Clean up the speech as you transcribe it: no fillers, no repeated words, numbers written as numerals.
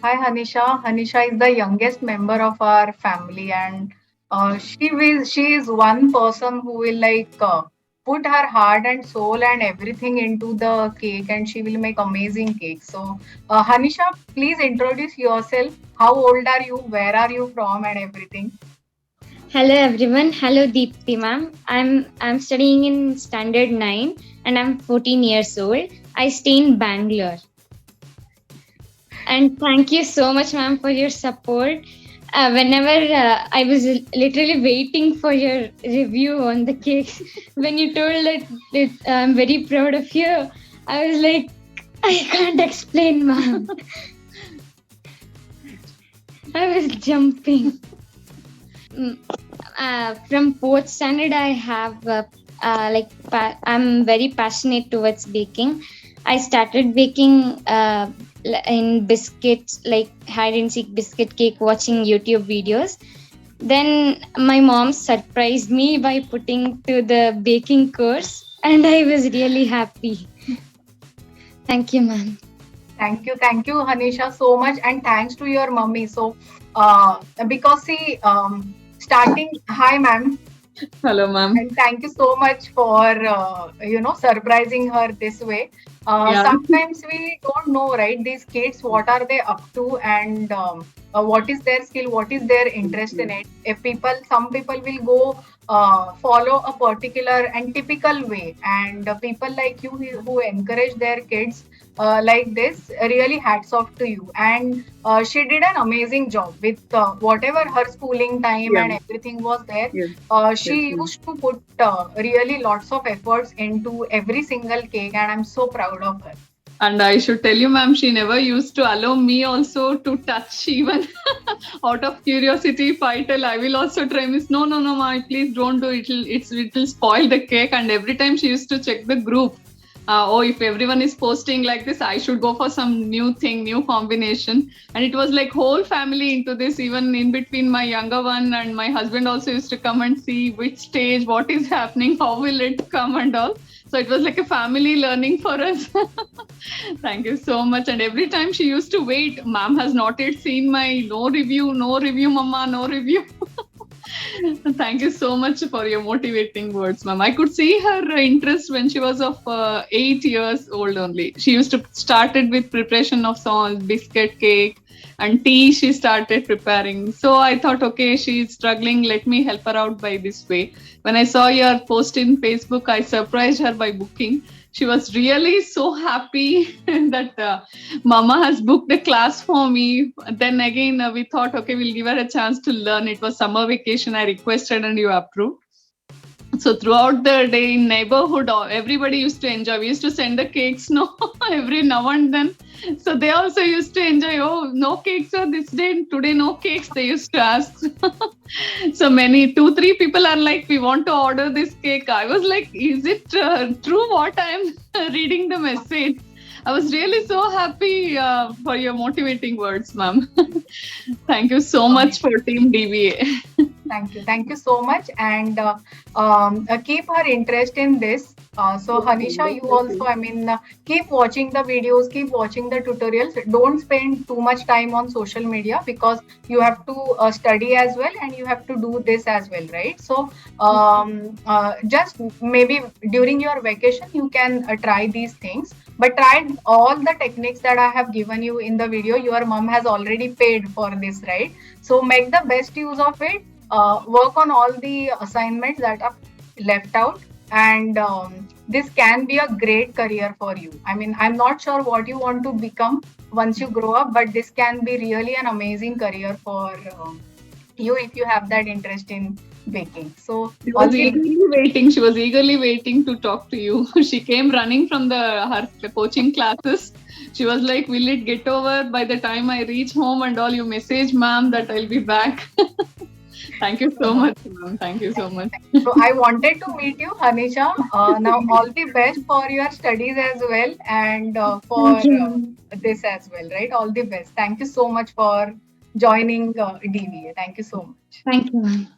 Hi, Hanisha. Hanisha is the youngest member of our family, and she is one person who will put her heart and soul and everything into the cake, and she will make amazing cake. So, Hanisha, please introduce yourself. How old are you? Where are you from? And everything. Hello everyone. Hello Deepti ma'am. I'm studying in standard 9 and I'm 14 years old. I stay in Bangalore. And thank you so much ma'am for your support. Whenever I was literally waiting for your review on the cake, when you told that I'm very proud of you, I was like, I can't explain, ma'am. I was jumping. Mm, from fourth standard, I have I'm very passionate towards baking. I started baking in biscuits, like hide and seek biscuit cake, watching YouTube videos. Then my mom surprised me by putting to the baking course, and I was really happy. Thank you, ma'am. Thank you, Hanisha, so much, and thanks to your mummy. So, because see, starting, hi, ma'am. Hello, ma'am. And thank you so much for surprising her this way. Yeah. Sometimes we don't know, right? These kids, what are they up to, and what is their skill, what is their interest in it. If some people will go follow a particular and typical way, and people like you who encourage their kids like this, really hats off to you. And she did an amazing job with whatever her schooling time Yeah. and everything was there. Yes. Yes, She ma'am. used to put really lots of efforts into every single cake, and I'm so proud of her. And I should tell you, ma'am, she never used to allow me also to touch even out of curiosity. If I tell I will also try, miss, no, no, no, ma, please don't do it. It'll spoil the cake. And every time she used to check the group. Oh, if everyone is posting like this, I should go for some new thing, new combination. And it was like whole family into this. Even in between, my younger one and my husband also used to come and see which stage, what is happening, how will it come, and all. So it was like a family learning for us. Thank you so much. And every time she used to wait, ma'am has not yet seen my no review, mama, no review. Thank you so much for your motivating words, ma'am. I could see her interest when she was of 8 years old only. She used to started with preparation of some biscuit cake and tea. She started preparing. So I thought, okay, she's struggling. Let me help her out by this way. When I saw your post in Facebook, I surprised her by booking. She was really so happy that Mama has booked a class for me. Then again, we thought, okay, we'll give her a chance to learn. It was summer vacation. I requested and you approved. So throughout the day in neighborhood, everybody used to enjoy. We used to send the cakes, no, every now and then. So they also used to enjoy. Oh, no cakes on this day. Today, no cakes. They used to ask. So many, 2, 3 people are like, we want to order this cake. I was like, is it true what I am reading the message? I was really so happy for your motivating words, ma'am. Thank you so much for Team DVA. Thank you so much, and keep her interest in this. So, Hanisha, you also, I mean, keep watching the videos, keep watching the tutorials. Don't spend too much time on social media because you have to study as well, and you have to do this as well, right? So, just maybe during your vacation, you can try these things. But try all the techniques that I have given you in the video. Your mom has already paid for this, right? So make the best use of it. Work on all the assignments that are left out, and this can be a great career for you. I mean, I'm not sure what you want to become once you grow up, but this can be really an amazing career for you if you have that interest in baking. So She all was the eagerly waiting. She was eagerly waiting to talk to you. She came running from her coaching classes. She was like, "Will it get over by the time I reach home and all? You message ma'am that I'll be back." Thank you so much, ma'am. Thank you so much. So I wanted to meet you, Hanisha. Now all the best for your studies as well, and for Thank you, ma'am. this as well, right? All the best. Thank you so much for joining DVA. Thank you so much. Thank you, ma'am.